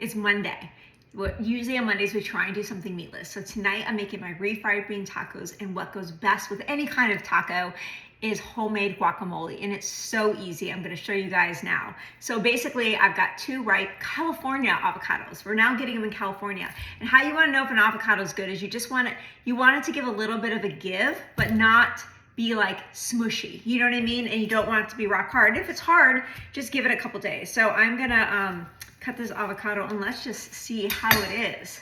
It's Monday. Usually on Mondays we try and do something meatless. So tonight I'm making my refried bean tacos, and what goes best with any kind of taco is homemade guacamole, and it's so easy. I'm gonna show you guys now. So basically I've got 2 ripe California avocados. We're now getting them in California. And how you wanna know if an avocado is good is you want it to give a little bit of a give, but not be like smushy, you know what I mean? And you don't want it to be rock hard. If it's hard, just give it a couple days. So I'm gonna cut this avocado and let's just see how it is.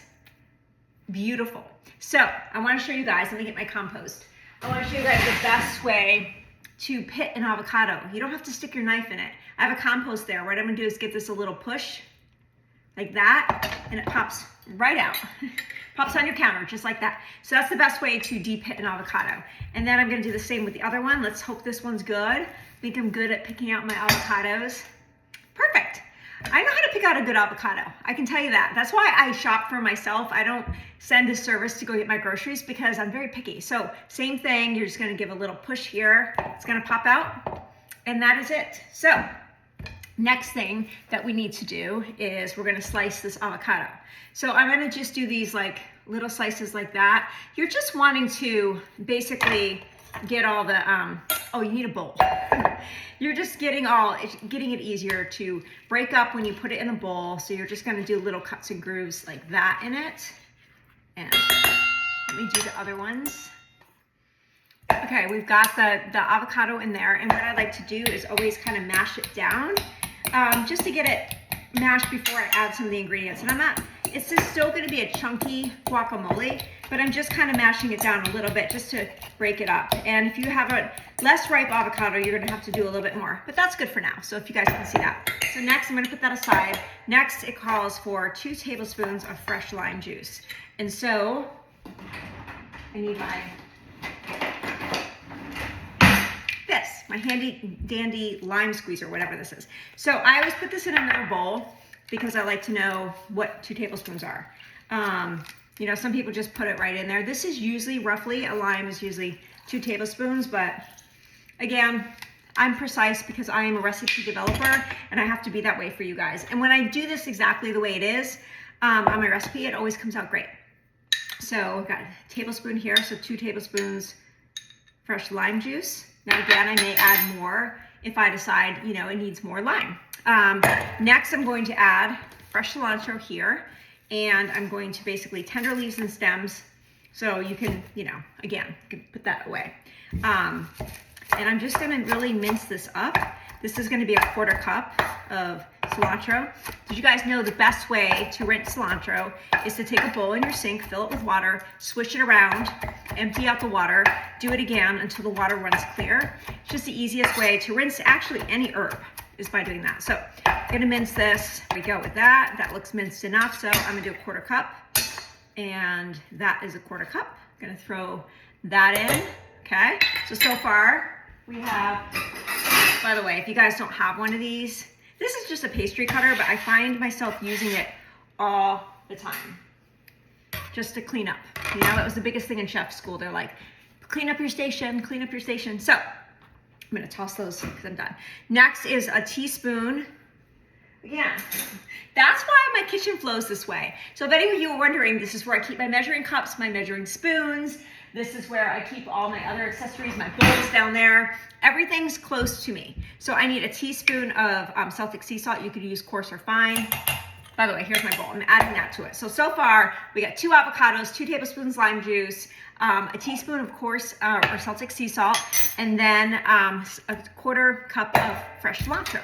Beautiful. So I wanna show you guys, let me get my compost. I wanna show you guys the best way to pit an avocado. You don't have to stick your knife in it. I have a compost there. What I'm gonna do is give this a little push, like that, and it pops right out. Pops on your counter, just like that. So that's the best way to de-pit an avocado. And then I'm gonna do the same with the other one. Let's hope this one's good. I think I'm good at picking out my avocados. Perfect. I know how to pick out a good avocado. I can tell you that. That's why I shop for myself. I don't send a service to go get my groceries because I'm very picky. So same thing, you're just gonna give a little push here. It's gonna pop out, and that is it. So next thing that we need to do is we're gonna slice this avocado. So I'm gonna just do these like little slices like that. You're just wanting to basically get all the, oh, you need a bowl. You're just getting it easier to break up when you put it in a bowl. So you're just gonna do little cuts and grooves like that in it. And let me do the other ones. Okay, we've got the avocado in there. And what I like to do is always kind of mash it down just to get it mashed before I add some of the ingredients. And it's just still gonna be a chunky guacamole, but I'm just kind of mashing it down a little bit just to break it up. And if you have a less ripe avocado, you're gonna have to do a little bit more, but that's good for now. So if you guys can see that. So next, I'm gonna put that aside. Next, it calls for 2 tablespoons of fresh lime juice. And so I need my handy dandy lime squeezer, whatever this is. So I always put this in another bowl because I like to know what 2 tablespoons are. You know, some people just put it right in there. This is usually roughly, a lime is usually 2 tablespoons, but again, I'm precise because I am a recipe developer and I have to be that way for you guys. And when I do this exactly the way it is on my recipe, it always comes out great. So I've got a tablespoon here, so 2 tablespoons fresh lime juice. Now again, I may add more if I decide, you know, it needs more lime. Next, I'm going to add fresh cilantro here, and I'm going to basically tender leaves and stems, so you can, you know, again, you can put that away. And I'm just gonna really mince this up. This is gonna be a 1/4 cup of cilantro. Did you guys know the best way to rinse cilantro is to take a bowl in your sink, fill it with water, swish it around, empty out the water, do it again until the water runs clear. It's just the easiest way to rinse actually any herb is by doing that. So I'm gonna mince this. There we go with that. That looks minced enough. So I'm gonna do a 1/4 cup, and that is a 1/4 cup. I'm gonna throw that in, okay? So far we have, by the way, if you guys don't have one of these, this is just a pastry cutter, but I find myself using it all the time just to clean up. You know, that was the biggest thing in chef school. They're like, clean up your station, clean up your station. So I'm gonna toss those because I'm done. Next is a teaspoon. Again, that's why my kitchen flows this way. So if any of you are wondering, this is where I keep my measuring cups, my measuring spoons. This is where I keep all my other accessories, my bowls down there. Everything's close to me. So I need a teaspoon of Celtic Sea salt. You could use coarse or fine. By the way, here's my bowl. I'm adding that to it. So far, we got 2 avocados, 2 tablespoons lime juice, a teaspoon of coarse or Celtic Sea salt, and then a 1/4 cup of fresh cilantro.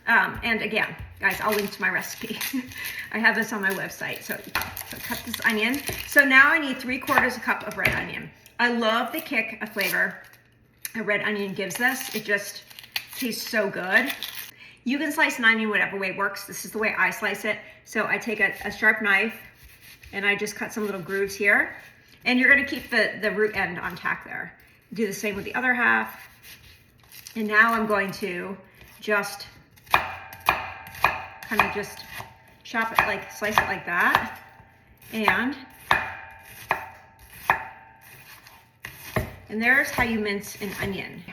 And again, guys, I'll link to my recipe. I have this on my website. So cut this onion. So now I need 3/4 cup of red onion. I love the kick of flavor a red onion gives this. It just tastes so good. You can slice an onion whatever way works. This is the way I slice it. So I take a sharp knife and I just cut some little grooves here. And you're gonna keep the root end on tack there. Do the same with the other half. And now I'm going to just kind of just chop it, like slice it like that. And there's how you mince an onion.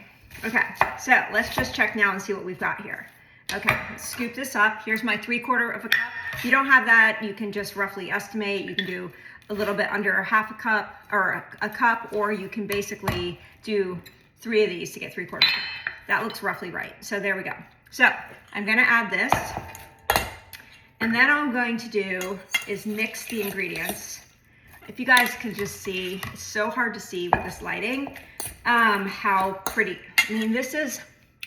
Okay, so let's just check now and see what we've got here. Okay, let's scoop this up. Here's my 3/4 of a cup If you don't have that, you can just roughly estimate. You can do a little bit under a half a cup or a cup, or you can basically do 3 of these to get 3/4 cup. That looks roughly right. So there we go. So I'm gonna add this, and then all I'm going to do is mix the ingredients. If you guys can just see, it's so hard to see with this lighting, how pretty. I mean, this is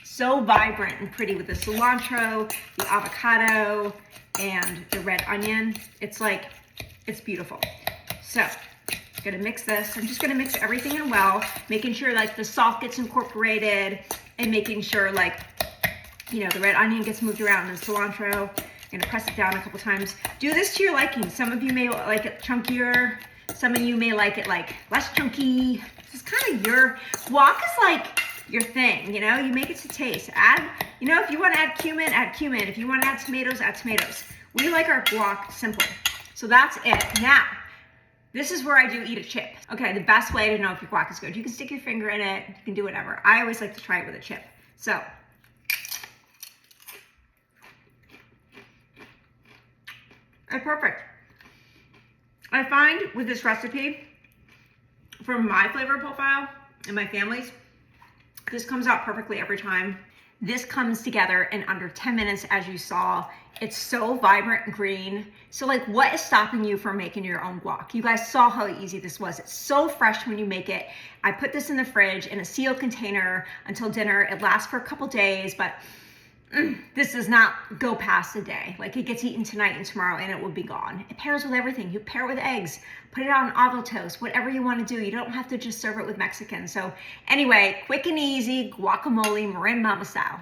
so vibrant and pretty with the cilantro, the avocado, and the red onion. It's like, it's beautiful. So I'm gonna mix this. I'm just gonna mix everything in well, making sure like the salt gets incorporated and making sure like, you know, the red onion gets moved around and the cilantro. I'm gonna press it down a couple times. Do this to your liking. Some of you may like it chunkier. Some of you may like it like less chunky. This is kind of your, guac is like your thing, you know? You make it to taste. Add, you know, if you wanna add cumin, add cumin. If you wanna add tomatoes, add tomatoes. We like our guac simple. So that's it. Now, this is where I do eat a chip. Okay, the best way to know if your guac is good. You can stick your finger in it, you can do whatever. I always like to try it with a chip. So, it's perfect. I find with this recipe, from my flavor profile and my family's, this comes out perfectly every time. This comes together in under 10 minutes, as you saw. It's so vibrant and green. So like, what is stopping you from making your own guac? You guys saw how easy this was. It's so fresh when you make it. I put this in the fridge in a sealed container until dinner. It lasts for a couple days, but this does not go past a day. Like, it gets eaten tonight and tomorrow and it will be gone. It pairs with everything. You pair it with eggs, put it on avocado toast, whatever you want to do. You don't have to just serve it with Mexican. So anyway, quick and easy guacamole Marin Mama style.